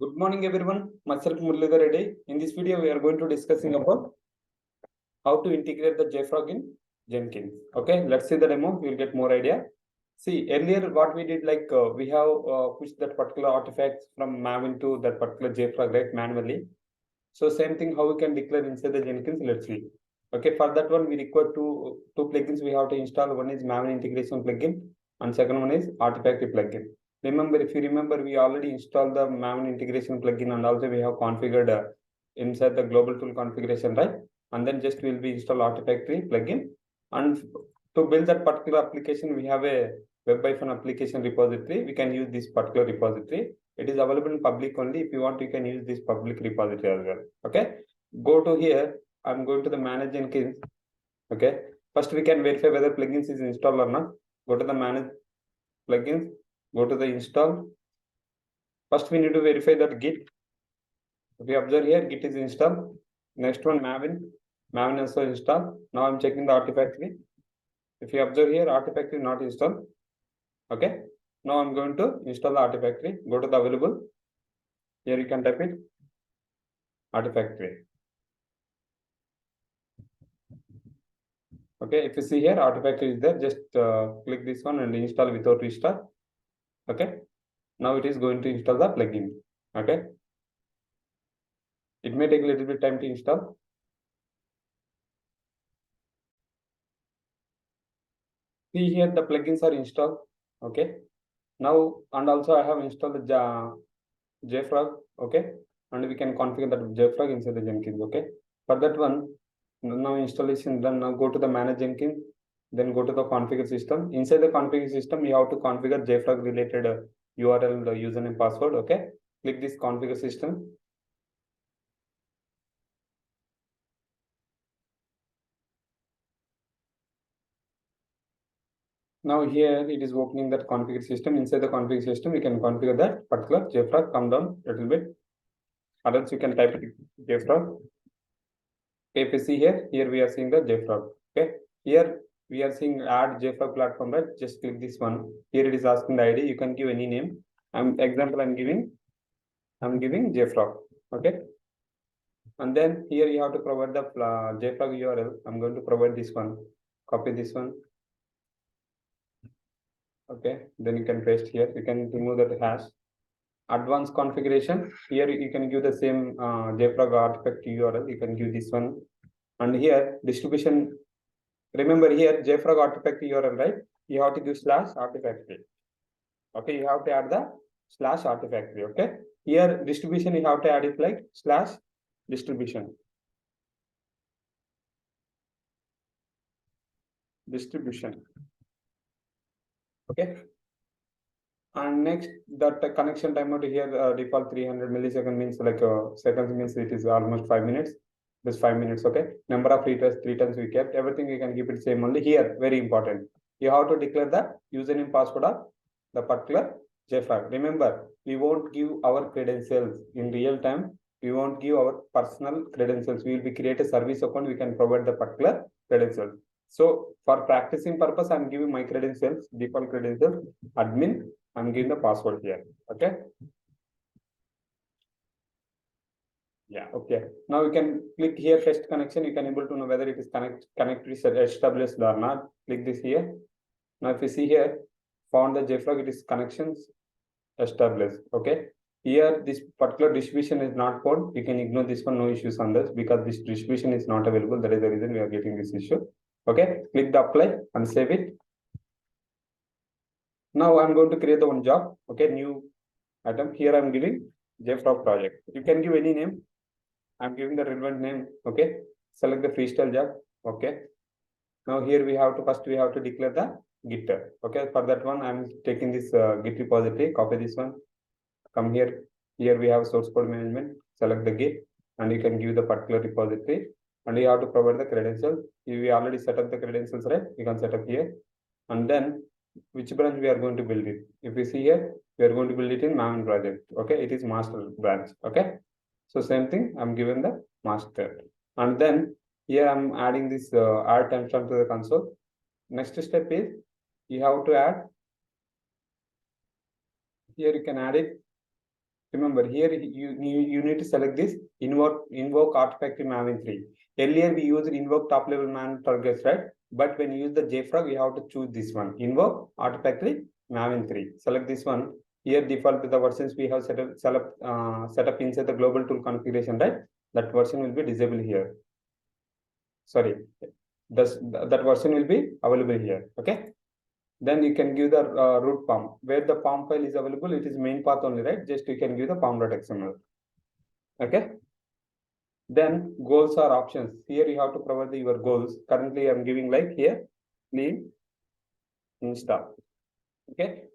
Good morning, everyone. Myself Muralidhara Reddy. In this video, we are going to discussing about how to integrate the Jfrog in Jenkins. Okay, let's see the demo. We'll get more idea. See, earlier what we did, like we have pushed that particular artifacts from Maven to that particular Jfrog, right, manually. So same thing, how we can declare inside the Jenkins. Let's see. Okay, for that one, we require two plugins we have to install. One is Maven integration plugin, and second one is Artifactory plugin. Remember, if you remember, we already installed the Maven integration plugin, and also we have configured inside the global tool configuration, right? And then just we'll be install Artifactory plugin. And to build that particular application, we have a web-application repository. We can use this particular repository. It is available in public only. If you want, you can use this public repository as well. Okay. Go to here. I'm going to the manage Jenkins. Okay. First, we can verify whether plugins is installed or not. Go to the manage plugins. Go to the install. First, we need to verify that Git. If you observe here, Git is installed. Next one, Maven. Maven also installed. Now I'm checking the Artifactory. If you observe here, Artifactory not installed. Okay. Now I'm going to install the Artifactory. Go to the available. Here you can type it. Artifactory. Okay. If you see here, Artifactory is there. Just click this one and install without restart. Okay. Now it is going to install the plugin. Okay. It may take a little bit time to install. See here, the plugins are installed. Okay. Now, and also I have installed the Jfrog. Okay. And we can configure that Jfrog inside the Jenkins. Okay. For that one, now installation done. Now go to the manage Jenkins. Then go to the configure system. Inside the configure system, you have to configure Jfrog related URL, the username, password. Okay. Click this configure system. Now here it is opening that configure system. Inside the configure system, you can configure that particular Jfrog. Come down a little bit. Or else you can type it Jfrog. Okay, if you see here we are seeing the Jfrog. Okay. Here we are seeing add Jfrog platform, right? Just click this one. Here it is asking the ID. You can give any name. I'm giving Jfrog. Okay. And then here you have to provide the Jfrog URL. I'm going to provide this one. Copy this one. Okay. Then you can paste here. You can remove that hash. Advanced configuration. Here you can give the same Jfrog artifact URL. You can give this one. And here distribution. Remember here Jfrog artifact URL, right? You have to give /artifactory. Okay, you have to add the /artifactory. Okay. Here distribution you have to add it like /distribution. Okay. And next, that connection time out here default 300 millisecond means like seconds means it is almost 5 minutes. This 5 minutes. Okay. Number of returns 3 times we kept. Everything we can keep it same only. Here, very important. You have to declare the username password of the particular Jfrog. Remember, we won't give our credentials in real time. We won't give our personal credentials. We will be create a service account. We can provide the particular credentials. So for practicing purpose, I'm giving my credentials, default credentials, admin. I'm giving the password here. Okay. Yeah. Okay. Now you can click here test connection. You can able to know whether it is connected established or not. Click this here. Now if you see here, found the Jfrog, it is connections established. Okay. Here this particular distribution is not found. You can ignore this one. No issues on this because this distribution is not available. That is the reason we are getting this issue. Okay. Click the apply and save it. Now I'm going to create the one job. Okay, new item. Here I'm giving Jfrog project. You can give any name. I'm giving the relevant name. Okay. Select the freestyle job. Okay. Now here we have to declare the Git. Okay. For that one, I'm taking this Git repository. Copy this one. Come here. Here we have source code management. Select the Git, and you can give the particular repository. And you have to provide the credentials. We already set up the credentials, right? You can set up here, and then which branch we are going to build it. If you see here, we are going to build it in Maven project. Okay, it is master branch. Okay, so same thing. I'm given the master, and then here I'm adding this add timestamp to the console. Next step is you have to add. Here you can add it. Remember here you need to select this invoke Artifactory Maven 3. Earlier we used invoke top level man targets, right? But when you use the Jfrog, you have to choose this one, invoke Artifactory Maven 3. Select this one. Here default to the versions we have set up inside the global tool configuration, right? That version will be disabled here. Sorry, that version will be available here. Okay. Then you can give the root POM. Where the POM file is available, it is main path only, right? Just you can give the pom.xml. Okay. Then goals are options. Here you have to provide your goals. Currently, I'm giving like here, clean install. Okay.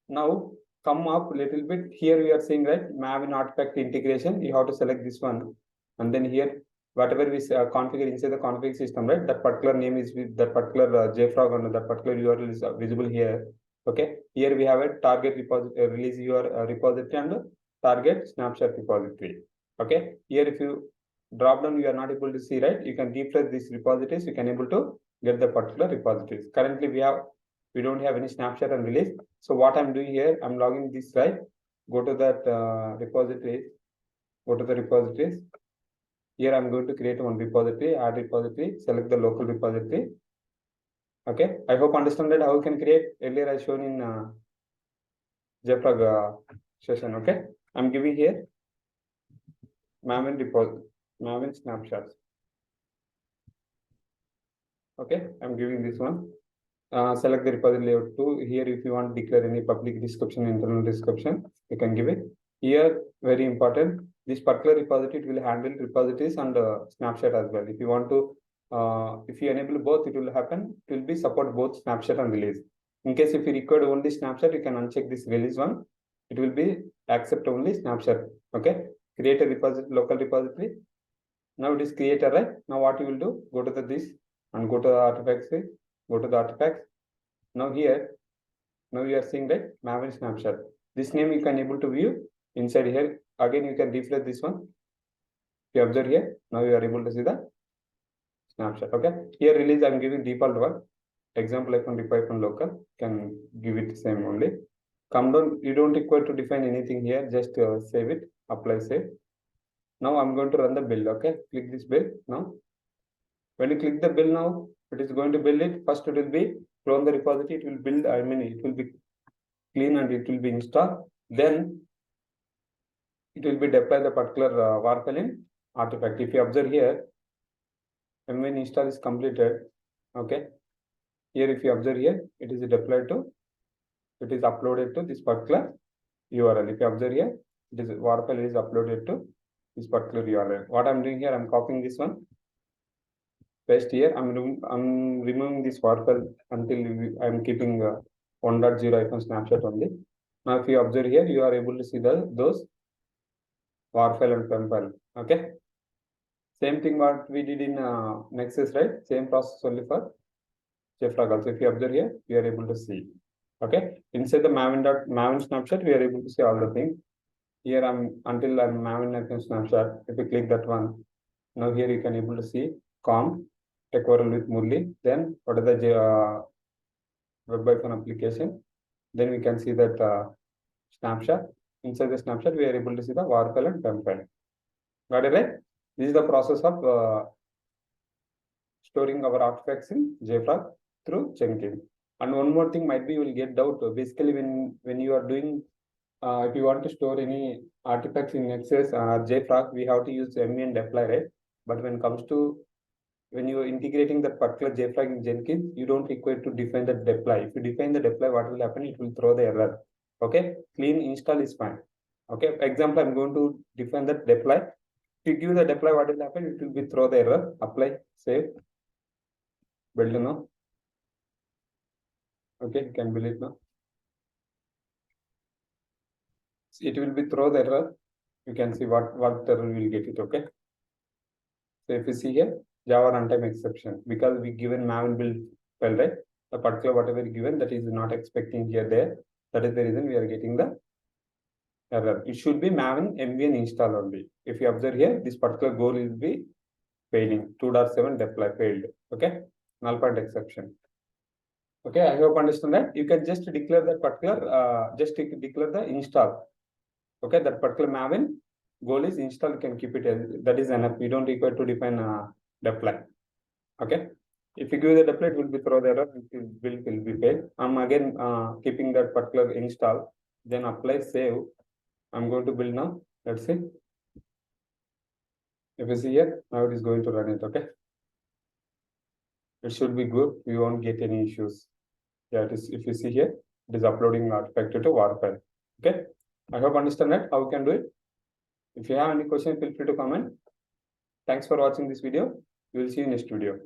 Now come up a little bit. Here we are saying, right, Maven artifact integration. You have to select this one, and then here whatever we configure inside the config system, right? That particular name is with that particular Jfrog and that particular URL is visible here. Okay. Here we have a target repository, release your repository and target snapshot repository. Okay. Here if you drop down, you are not able to see, right? You can refresh these repositories. You can able to get the particular repositories. Currently we don't have any snapshot and release. So what I'm doing here, I'm logging this, right? Go to that repositories. Go to the repositories. Here I'm going to create one repository, add repository, select the local repository. Okay, I hope understand that how you can create. Earlier I shown in Jfrog session. Okay, I'm giving here Maven repository, Maven snapshots. Okay, I'm giving this one. Select the repository layout 2. Here, if you want to declare any public description, internal description, you can give it. Here, very important, this particular repository it will handle repositories and snapshot as well. If you want to, if you enable both, it will happen. It will be support both snapshot and release. In case if you require only snapshot, you can uncheck this release one. It will be accept only snapshot. Okay. Create a repository, local repository. Now it is created, right? Now what you will do? Go to this and go to the Artifactory. Go to the artifacts. Now here, now you are seeing that Maven snapshot. This name you can able to view inside here. Again, you can refresh this one. If you observe here, now you are able to see the snapshot. Okay. Here release, I'm giving default one. Example -deploy local. Can give it same only. Come down. You don't require to define anything here. Just save it. Apply save. Now I'm going to run the build. Okay. Click this build now. When you click the build now, it is going to build it. First, it will be clone the repository. It will build. I mean, it will be clean and it will be installed. Then it will be deploy the particular var file in artifact. If you observe here, and when install is completed, okay. Here, if you observe here, it is deployed to. It is uploaded to this particular URL. If you observe here, it is var file is uploaded to this particular URL. What I'm doing here, I'm copying this one. Paste here. I'm removing this var file until I'm keeping 1.0 snapshot only. Now, if you observe here, you are able to see those var file and pem file. Okay. Same thing what we did in Nexus, right? Same process only for Jfrog also. If you observe here, you are able to see. Okay. Inside the Maven snapshot, we are able to see all the things. Here until I'm Maven snapshot. If you click that one, now here you can able to see techworld with Murali. Then what is the web icon application? Then we can see that snapshot. Inside the snapshot, we are able to see the var file and pem file. Got it, right? This is the process of storing our artifacts in Jfrog through Jenkins. And one more thing might be you will get doubt. Basically, when you are doing, if you want to store any artifacts in Nexus Jfrog, we have to use and deploy, right? But when it comes to when you are integrating that particular Jfrog in Jenkins, you don't require to define the deploy. If you define the deploy, what will happen? It will throw the error. Okay, clean install is fine. Okay, example, I'm going to define that deploy. If you give the deploy, what will happen? It will be throw the error. Apply, save, build now. Okay, you can build it now. It will be throw the error. You can see what error will get it. Okay. So if you see here, Java runtime exception, because we given Maven build file, right? The particular whatever given that is not expecting here there. That is the reason we are getting the error. It should be Maven MVN install only. If you observe here, this particular goal will be failing. 2.7 deploy failed. Okay, null point exception. Okay, I hope understand that. You can just declare that particular, just declare the install. Okay, that particular Maven goal is install, you can keep it as that is enough. We don't require to define deploy. Okay. If you give the deploy, it will be throw the error, will be failed. I'm again keeping that particular install, then apply, save. I'm going to build now. Let's see. If you see here, now it is going to run it. Okay. It should be good. We won't get any issues. Yeah, it is. If you see here, it is uploading Artifactory to WAR file. Okay. I hope you understand that how we can do it. If you have any question, feel free to comment. Thanks for watching this video. We will see you in next video.